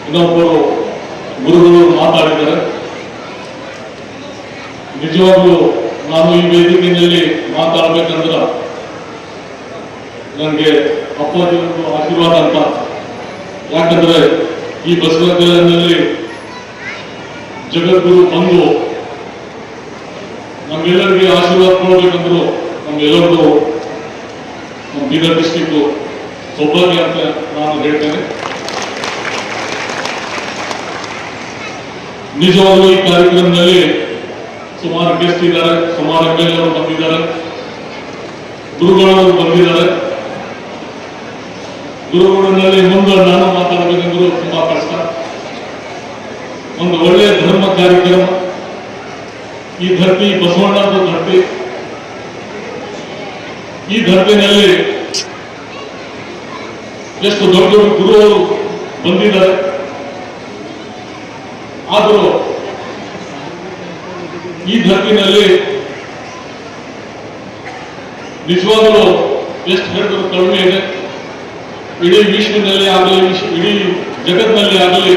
ಇನ್ನೊಬ್ಬರು ಗುರುಗಳು ಮಾತಾಡಿದ್ದಾರೆ. ನಿಜವಾಗ್ಲೂ ನಾನು ಈ ವೇದಿಕೆಯಲ್ಲಿ ಮಾತಾಡಬೇಕಂದ್ರೆ ನನಗೆ ಅಪ್ಪಾಜಿ ಆಶೀರ್ವಾದ ಅಂತ. ಯಾಕಂದ್ರೆ ಈ ಬಸವ ಕಲ್ಯಾಣದಲ್ಲಿ ಜಗದ್ಗುರು ಬಂದು ನಮ್ಗೆಲ್ಲರಿಗೆ ಆಶೀರ್ವಾದ ಕೊಡಬೇಕಂದ್ರು ನಮ್ಗೆಲ್ಲರಿಗೂ ನಮ್ಮ ಬೀದರ್ ಡಿಸ್ಟಿಕ್ ಸೌಭಾಗ್ಯ ಅಂತ ನಾನು ಹೇಳ್ತೇನೆ. ನಿಜವಾಗ್ಲೂ ಈ ಕಾರ್ಯಕ್ರಮದಲ್ಲಿ ಸುಮಾರು ಗೆಸ್ಟ್ ಇದ್ದಾರೆ, ಸುಮಾರು MLA ಅವರು ಬಂದಿದ್ದಾರೆ, ಗುರುಗಳವರು ಬಂದಿದ್ದಾರೆ. ಗುರುಗಳಲ್ಲಿ ಮುಂದೆ ನಾನು ಮಾತಾಡಬೇಕೆಂದ್ರು ತುಂಬಾ ಕಷ್ಟ. ಒಂದು ಒಳ್ಳೆಯ ಧರ್ಮ ಕಾರ್ಯಕ್ರಮ. ಈ ಧರ್ತಿ ಬಸವಣ್ಣದ ಧರ್ತಿ. ಈ ಧರ್ತಿನಲ್ಲಿ ಎಷ್ಟು ದೊಡ್ಡ ದೊಡ್ಡ ಗುರುಗಳು ಬಂದಿದ್ದಾರೆ. ಆದರೂ ಈ ಧರ್ತಿನಲ್ಲಿ ನಿಜವಾಗಲೂ ಎಷ್ಟು ಹೇಳಿದ್ರು ಕಡಿಮೆ ಇದೆ. ಇಡೀ ವಿಶ್ವದಲ್ಲಿ ಆಗಲಿ, ಇಡೀ ಜಗತ್ತಿನಲ್ಲಿ ಆಗಲಿ,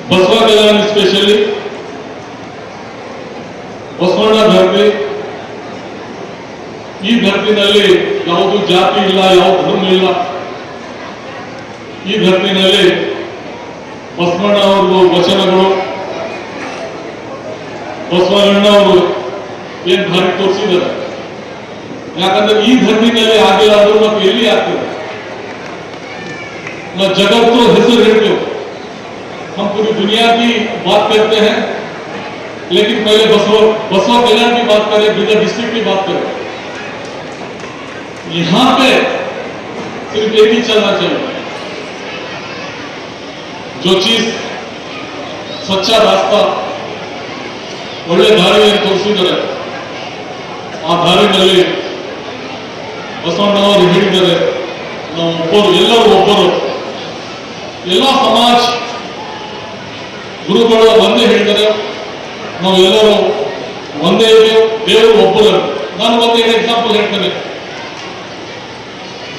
ಬಸವ ಕಲ್ಯಾಣ ಸ್ಪೆಷಲಿ ಬಸವಣ್ಣ ಧರ್ತಿ. ಈ ಧರ್ತಿನಲ್ಲಿ ಯಾವುದು ಜಾತಿ ಇಲ್ಲ, ಯಾವ ಧರ್ಮ ಇಲ್ಲ. ಈ ಧರ್ತಿನಲ್ಲಿ ಬಸವಣ್ಣ ಅವ್ರದ್ದು ವಚನಗಳು, ಬಸವಣ್ಣ ಅವರು ಏನ್ ಭಾರಿ ತೋರಿಸಿದ್ದಾರೆ. ಯಾಕಂದ್ರೆ ಈ ಧರ್ಮಿನಲ್ಲಿ ಆಗಿಲ್ಲ ಅಂದ್ರೂ ಮತ್ತೆ ಎಲ್ಲಿ ಆಗ್ತದೆ. ನಾವು जगत को ಹೆಸರು ಹೇಳ್ತೇವೆ. हम पूरी दुनिया की बात करते हैं, लेकिन पहले बसवा कल्याण की बात करें, बीदर डिस्ट्रिक्ट की बात करें. यहाँ पे सिर्फ एक ही चलना चाहिए, जो चीज सच्चा रास्ता, ಒಳ್ಳೆ ದಾರಿಯನ್ನು ತೋರಿಸಿದ್ದಾರೆ. ಆ ದಾರಿನಲ್ಲಿ ಬಸವಣ್ಣವರು ಹೇಳಿದ್ದಾರೆ, ನಾವು ಒಬ್ಬರು, ಎಲ್ಲರೂ ಒಬ್ಬರು, ಎಲ್ಲ ಸಮಾಜ ಗುರುಗಳು ಒಂದೇ ಹೇಳಿದ್ದಾರೆ, ನಾವು ಎಲ್ಲರೂ ಒಂದೇ ಇದ್ದೇವೆ, ದೇವರು ಒಬ್ಬರು. ನಾನು ಒಂದೇ ಎಕ್ಸಾಂಪಲ್ ಹೇಳ್ತೇನೆ.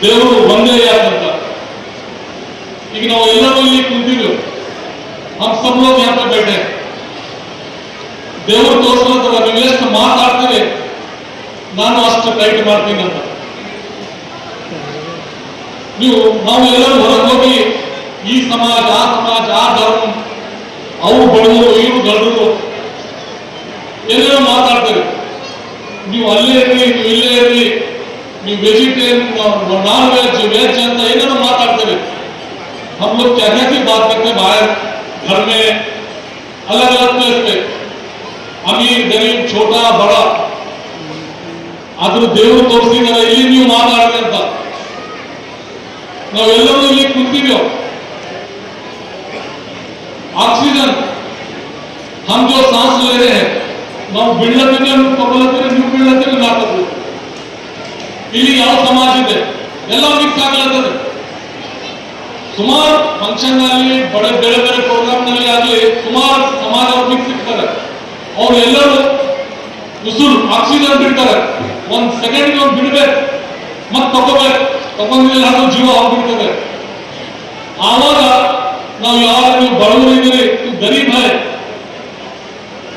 ದೇವರು ಒಂದೇ ಯಾಕಂತ, ಈಗ ನಾವು ಎಲ್ಲರೂ ಇಲ್ಲಿ ಕುಂತಿದ್ದೇವೆ, हम सब लोग यहाँ पे बैठे. ದೇವರು ತೋರಿಸ್ಲತ್ತದ, ನೀವು ಎಷ್ಟು ಮಾತಾಡ್ತೀರಿ ನಾನು ಅಷ್ಟು ಟೈಟ್ ಮಾಡ್ತೀನಿ ಅಂತ. ನಾವು ಎಲ್ಲರೂ ಹೊರಗೆ ಹೋಗಿ ಈ ಸಮಾಜ, ಆ ಸಮಾಜ, ಆ ಧರ್ಮ, ಅವ್ರು ಬಡವರು, ಇವ್ರು ಗಡರು, ಎಲ್ಲರೂ ಮಾತಾಡ್ತಾರೆ. ನೀವು ಅಲ್ಲೇ ಇರ್ರಿ, ನೀವು ಇಲ್ಲೇ ಇರ್ರಿ, ನೀವು ವೆಜಿಟೇರಿಯನ್, नॉन वेज, वेज ಅಂತ ಏನೇನೋ ಮಾತಾಡ್ತಾರೆ. हम लोग क्या की बात करते हैं, बाहर घर में अलग अलग प्लेस पे, अमीर गरीब, छोटा बड़ा, ಆದ್ರೂ ದೇವರು ತೋರಿಸಿದ್ದಾರೆ ಇಲ್ಲಿ ನೀವು ಮಾತಾಡಿದೆ ಅಂತ. ನಾವೆಲ್ಲರೂ ಇಲ್ಲಿ ಕುಂತಿದ್ದೇವೆ. ಆಕ್ಸಿಜನ್ हम जो सांस ले रहे हैं, ನಾವು ಬೀಳತ್ತೀವಿ, ತಗೊಳತ್ತೀವಿ, ನೀವು ಬೀಳತ್ತೀವಿ, ನಾಟತ್ತೀವಿ. ಇಲ್ಲಿ ಯಾವ ಸಮಾಜ ಇದೆ, ಎಲ್ಲ ಮಿಕ್ಸ್ ಆಗ್ಲತ್ತದೆ. ಸುಮಾರು ಫಂಕ್ಷನ್ ನಲ್ಲಿ, ಬೇರೆ ಬೇರೆ ಪ್ರೋಗ್ರಾಮ್ ನಲ್ಲಿ ಆಗಲಿ ಸುಮಾರು ಸಮಾಜ ಅವ್ರು ಮಿಕ್ಸ್ ಇರ್ತಾರೆ. ಅವ್ರು ಎಲ್ಲರೂ ಉಸಿರು ಆಕ್ಸಿಜನ್ ಬಿಡ್ತಾರೆ. ಒಂದ್ ಸೆಕೆಂಡ್ ಒಂದು ಬಿಡ್ಬೇಕು, ಮತ್ತೆ ತಗೋಬೇಕು, ತಗೊಂಡಿಲ್ಲ ಅದು ಜೀವ ಹೋಗ್ಬಿಡ್ತದೆ. ಆವಾಗ ನಾವು ಯಾರು, ನೀವು ಬಡವರು ಇದ್ದೀರಿ, ನೀವು ಗರೀಬ್ ಹೈ,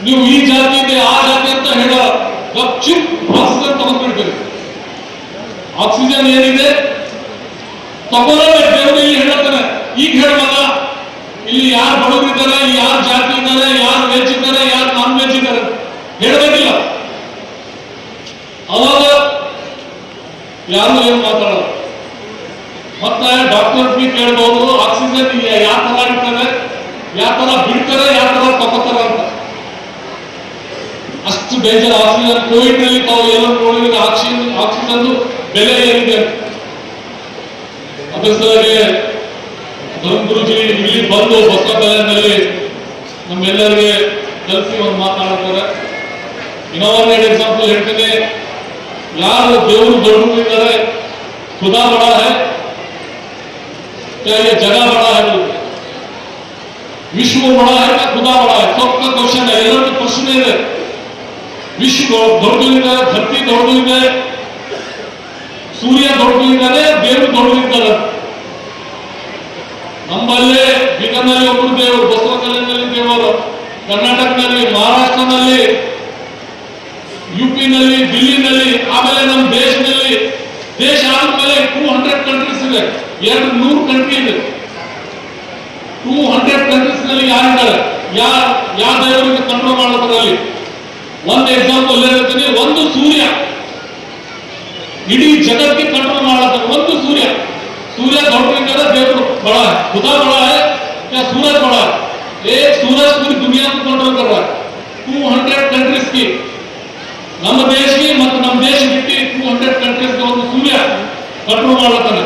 ನೀವು ಈ ಜಾತಿ ಇದೆ, ಆ ಜಾತಿ ಅಂತ ಹೇಳ ಚಿಪ್ ಆಕ್ಸಿಜನ್ ತಗೊಂಡ್ಬಿಡ್ತೀರಿ. ಆಕ್ಸಿಜನ್ ಏನಿದೆ ತಗೊಳ್ಳಬೇಕು. ದೇವರು ಇಲ್ಲಿ ಹೇಳ್ತಾನೆ, ಈಗ ಹೇಳುವಾಗ ಇಲ್ಲಿ ಯಾರು ಬಡವರು ಇದ್ದಾರೆ, ಯಾರು ಜಾತಿ ಇದ್ದಾರೆ, ಯಾರು ವೆಜ್ ಇದ್ದಾರೆ, ಯಾರು ನಾನ್ ವೆಜ್ ಇದ್ದಾರೆ ಹೇಳಬೇಕಿಲ್ಲ. ಅವಾಗ ಯಾರು ಏನು ಮಾತಾಡೋದು. ಮತ್ತೆ ಡಾಕ್ಟರ್ ಬಿ ಕೇಳ್ಬೋದು, ಆಕ್ಸಿಜನ್ ಯಾವ ತರ ಇರ್ತಾರೆ, ಯಾವ ತರ ಬಿಡ್ತಾರೆ, ಯಾವ ತರ ತಗೋತಾರೆ ಅಂತ. ಅಷ್ಟು ಡೇಂಜರ್ ಆಕ್ಸಿಜನ್. ಕೋವಿಡ್ ನಲ್ಲಿ ತಾವು ಎಲ್ಲ ನೋಡಿದ್ರೆ ಆಕ್ಸಿಜನ್ ಬೆಲೆ ಏನಿದೆ. ಅದ್ರ ಸಲುವಾಗಿ ಗುರುಜಿ ಇಲ್ಲಿ ಬಂದು ಬಸವ ಕಲ್ಯಾಣದಲ್ಲಿ ನಮ್ಮೆಲ್ಲರಿಗೆ ಕಲಿಸಿ ಒಂದು ಮಾತಾಡ್ತಾರೆ. ಇನ್ನೊಂದೆರಡು ಎಕ್ಸಾಂಪಲ್ ಹೇಳ್ತೀನಿ. ಯಾರು ದೇವರು ದೊಡ್ಡದಿದ್ದಾರೆ, ಖುದಾ ಬड़ा है क्या ये जगह बड़ा है, विश्व बड़ा है क्या खुदा बड़ा है, सबका क्वेश्चन है. ಎಲ್ಲರಿಗೂ ಪ್ರಶ್ನೆ ಇದೆ. ವಿಶ್ವ ದೊಡ್ಡದಿದೆ, ಧರ್ತಿ ದೊಡ್ಡದಿದೆ, ಸೂರ್ಯ ದೊಡ್ಡದಿದ್ದಾನೆ, ದೇವರು ದೊಡ್ಡದಿದ್ದಾರೆ. ತಮಿಳುನಾಡಿನಲ್ಲಿ ಒಬ್ಬರು ದೇವರು, ಬಸವ ಕಲ್ಯಾಣದಲ್ಲಿ ದೇವರು, ಕರ್ನಾಟಕದಲ್ಲಿ, ಮಹಾರಾಷ್ಟ್ರದಲ್ಲಿ, ಯುಪಿನಲ್ಲಿ, ದಿಲ್ಲಿನಲ್ಲಿ, ಆಮೇಲೆ ನಮ್ಮ ದೇಶದಲ್ಲಿ, ದೇಶ ಆದ್ಮೇಲೆ 200 ಕಂಟ್ರೀಸ್ ಇದೆ, 200 ಕಂಟ್ರಿ ಇದೆ. 200 ಕಂಟ್ರೀಸ್ ನಲ್ಲಿ ಯಾರಿದ್ದಾರೆ, ಯಾವ ದೇವರಿಗೆ ಕಂಟ್ರೋಲ್ ಮಾಡೋದ್ರಲ್ಲಿ? ಒಂದು ಎಕ್ಸಾಂಪಲ್ ಹೇಳ್ತೀನಿ. ಒಂದು ಸೂರ್ಯ ಇಡೀ ಜಗತ್ತಿಗೆ ಕಂಟ್ರೋಲ್ ಮಾಡತಾರೆ. ಒಂದು ಸೂರ್ಯ दौड़ देव बड़ा है, खुदा बड़ा है क्या सूरज बड़ा है? एक सूरज पूरी दुनिया को कंट्रोल कर रहा है. 200 कंट्रीज की ನಮ್ಮ ದೇಶಕ್ಕೆ ಮತ್ತು ನಮ್ಮ ದೇಶ ಬಿಟ್ಟು 200 ಕಂಟ್ರೀಸ್ ಒಂದು ಸೂರ್ಯ ಕಂಟ್ರೋಲ್ ಮಾಡ್ತಾನೆ.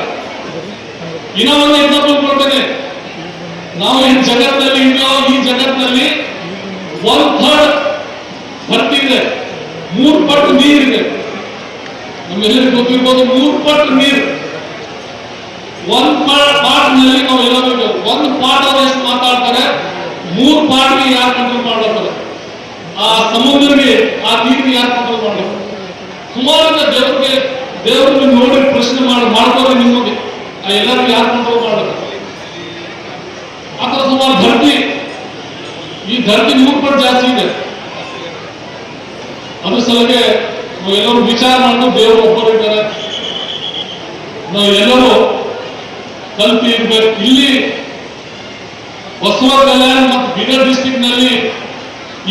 ಇನ್ನೂ ಒಂದು ಎಕ್ಸಾಂಪಲ್ ಕೊಡ್ತೇನೆ. ನಾವು ಈ ಜಗತ್ತಿನಲ್ಲಿ ಇದೆಯೋ, ಈ ಜಗತ್ತಿನಲ್ಲಿ 1/3 ಧರ್ತಿ ಇದೆ, 3 ಪಟ್ಟು ನೀರಿದೆ. ನಮ್ಮೆಲ್ಲರಿಗೂ ಗೊತ್ತಿರ್ಬೋದು, 3 ಪಟ್ಟು ನೀರು. 1 ಪಾರ್ಟ್ನಲ್ಲಿ ನಾವು ಎಲ್ಲರೂ 1 ಪಾರ್ಟ್ ಅವ್ರು ಎಷ್ಟು ಮಾತಾಡ್ತಾರೆ, 3 ಪಾರ್ಟ್ಗೆ ಯಾರು ಕಂಟ್ರೋಲ್ ಮಾಡ್ತಾರೆ? ಆ ಸಮುದ್ರಕ್ಕೆ, ಆ ನೀರಿಗೆ ಯಾರು ಕಂಟ್ರೋಲ್ ಮಾಡ್ತಾರೆ? ಸುಮಾರು ದೇವರಿಗೆ ನೋಡಿ ಪ್ರಶ್ನೆ ಮಾಡ್ತಾರೆ ನಿಮಗೆ, ಆ ಎಲ್ಲರಿಗೂ ಯಾರು ಕಂಟ್ರೋಲ್ ಮಾಡ್ತಾರೆ? ಅಥವಾ ಸುಮಾರು ಧರ್ತಿ, ಈ ಧರ್ತಿ 3 ಪಟ್ಟು ಜಾಸ್ತಿ ಇದೆ. ಅದ್ರ ಸಲಗೆ ನಾವು ಎಲ್ಲರೂ ವಿಚಾರ ಮಾಡಿದ್ರು, ದೇವರು ಒಬ್ಬರು ಇದ್ದಾರೆ, ನಾವು ಎಲ್ಲರೂ ಕಲ್ತಿ ಇರ್ಬೇಕು. ಇಲ್ಲಿ ಬಸವ ಕಲ್ಯಾಣ ಮತ್ತು ಬೀದರ್ ಡಿಸ್ಟ್ರಿಕ್ಟ್ ನಲ್ಲಿ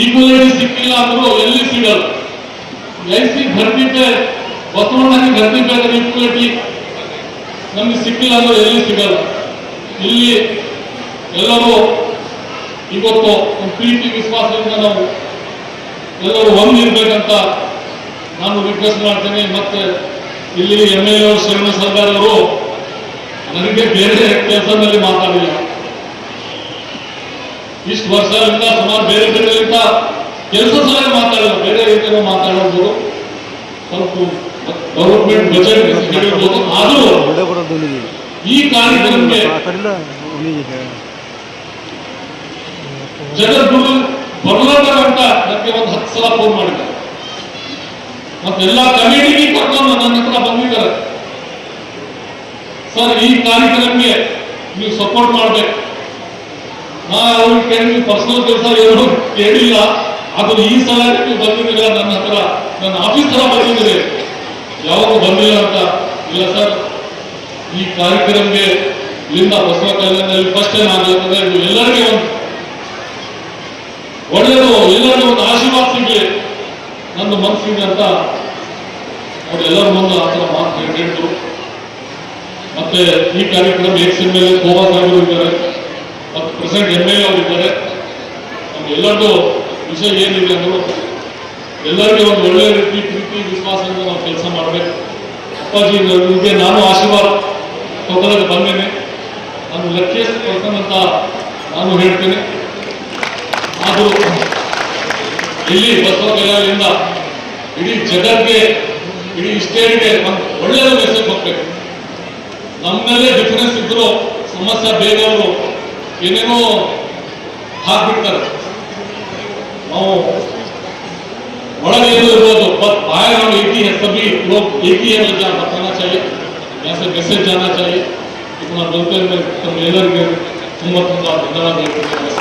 ಈಕ್ವಲಿಟಿ ಸಿಕ್ಕಿಲ್ಲ ಅಂದ್ರೂ ಎಲ್ಲಿ ಸಿಗಲ್ಲ. ऐसी धरती पे बसवಣ್ಣ की धरती पे अगर इक्वलिटी ನಮಗೆ ಸಿಕ್ಕಿಲ್ಲ ಅಂದ್ರೆ ಎಲ್ಲಿ ಸಿಗಲ್ಲ. ಇಲ್ಲಿ ಎಲ್ಲರೂ ಇವತ್ತು ಒಂದು ಪ್ರೀತಿ ವಿಶ್ವಾಸದಿಂದ ನಾವು ಎಲ್ಲರೂ ಒಂದಿರ್ಬೇಕಂತ ನಾನು ರಿಕ್ವೆಸ್ಟ್ ಮಾಡ್ತೇನೆ. ಮತ್ತೆ ಇಲ್ಲಿ MLA ಶರಣ ಸರ್ದಾರ್ ಅವರು ನನಗೆ ಬೇರೆ ಕೆಲಸದಲ್ಲಿ ಮಾತಾಡಿಲ್ಲ. ಇಷ್ಟು ವರ್ಷದಿಂದ ಸುಮಾರು ಬೇರೆ ಕೆಲಸ ಸಲ ಮಾತಾಡಲ್ಲ, ಬೇರೆ ರೀತಿಯ ಮಾತಾಡೋದು ಸ್ವಲ್ಪ ಗವರ್ಮೆಂಟ್ ಬಜೆಟ್ ಹೇಳಿರ್ಬೋದು. ಆದರೂ ಈ ಕಾರ್ಯಕ್ರಮಕ್ಕೆ ಜಗದ್ಗುರು ಬರ್ಲಾರಂತ ನನಗೆ ಒಂದು 10 ಸಲ ಫೋನ್ ಮಾಡಿದ್ದಾರೆ. ಮತ್ತೆಲ್ಲ ಕಮಿಟಿಗೆ ಕರ್ಕೊಂಡು ನನ್ನ ಹತ್ರ ಬಂದಿದ್ದಾರೆ. ಸರ್, ಈ ಕಾರ್ಯಕ್ರಮಕ್ಕೆ ನೀವು ಸಪೋರ್ಟ್ ಮಾಡ್ಬೇಕು. ನಾ ಅವ್ರಿಗೆ ಕೇಳಿ ಪರ್ಸನಲ್ ಕೆಲಸ ಏನು ಕೇಳಿಲ್ಲ, ಆದ್ರೆ ಈ ಸಲ ನೀವು ಬಂದಿದ್ದೀರ ನನ್ನ ಹತ್ರ, ನನ್ನ ಆಫೀಸ್ ಹತ್ರ ಬಂದಿದ್ದೀರಿ, ಯಾವಾಗ ಬಂದಿಲ್ಲ ಅಂತ. ಇಲ್ಲ ಸರ್, ಈ ಕಾರ್ಯಕ್ರಮಕ್ಕೆ ಇಲ್ಲಿಂದ ಬಸವ ಕಲ್ಯಾಣದಲ್ಲಿ ಫಸ್ಟ್ ಟೈಮ್ ಆಗಲಿರ್ತದೆ, ಇದು ಎಲ್ಲರಿಗೆ ಒಂದು ಒಳ್ಳೆಯದು, ಎಲ್ಲರಿಗೂ ಒಂದು ಆಶೀರ್ವಾದ ಸಿಗಲಿ ನನ್ನ ಮನಸ್ಸಿಗೆ ಅಂತ ಅವರೆಲ್ಲರ ಮುಂದೆ ಆ ಥರ ಮಾತು ಹೇಳಿದ್ರು. ಮತ್ತೆ ಈ ಕಾರ್ಯಕ್ರಮ MLA ಶೋಭಾ ಸಾಹೇಬರು ಇದ್ದಾರೆ, ಮತ್ತು ಪ್ರೆಸಿಡೆಂಟ್ MLA ಅವರು ಇದ್ದಾರೆ. ನಮ್ಗೆಲ್ಲರಿಗೂ ವಿಷಯ ಏನಿದೆ ಅಂದ್ರೆ ಎಲ್ಲರಿಗೂ ಒಂದು ಒಳ್ಳೆಯ ರೀತಿ ಪ್ರೀತಿ ವಿಶ್ವಾಸದಿಂದ ನಾವು ಕೆಲಸ ಮಾಡಬೇಕು. ಅಪ್ಪಾಜಿ ನಿಮಗೆ ನಾನು ಆಶೀರ್ವಾದ ತಗೊಳ್ಳೋಕೆ ಬಂದೇನೆ, ನಾನು ಲಕ್ಕಿಯಸ್ಟ್ ಪರ್ಸನ್ ಅಂತ ನಾನು ಹೇಳ್ತೇನೆ. ಆದರೂ ಇಲ್ಲಿ ಬಸವ ಕಲ್ಯಾಣದಿಂದ ಇಡೀ ಜಗತ್ತಿಗೆ, ಇಡೀ ಸ್ಟೇಟ್ಗೆ ಒಂದು ಒಳ್ಳೆಯ ಮೆಸೇಜ್ ಹೋಗ್ಬೇಕು. ನಮ್ಮಲ್ಲೇ ಡಿಫರೆನ್ಸ್ ಇದ್ರು ಸಮಸ್ಯೆ ಬೇಗ ಅವರು ಏನೇನೋ ಹಾಕ್ಬಿಡ್ತಾರೆ. ನಾವು ಒಳಗೆ ಏನು ಇರ್ಬೋದು, ಬಟ್ बाहर हम एक ही है, सभी लोग एक ही है, मुझे बताना चाहिए, यहाँ से मैसेज जाना चाहिए. इतना बोलते हुए तुम ಎಲ್ಲರಿಗೆ ತುಂಬ ಧನ್ಯವಾದ ಹೇಳ್ತೀನಿ.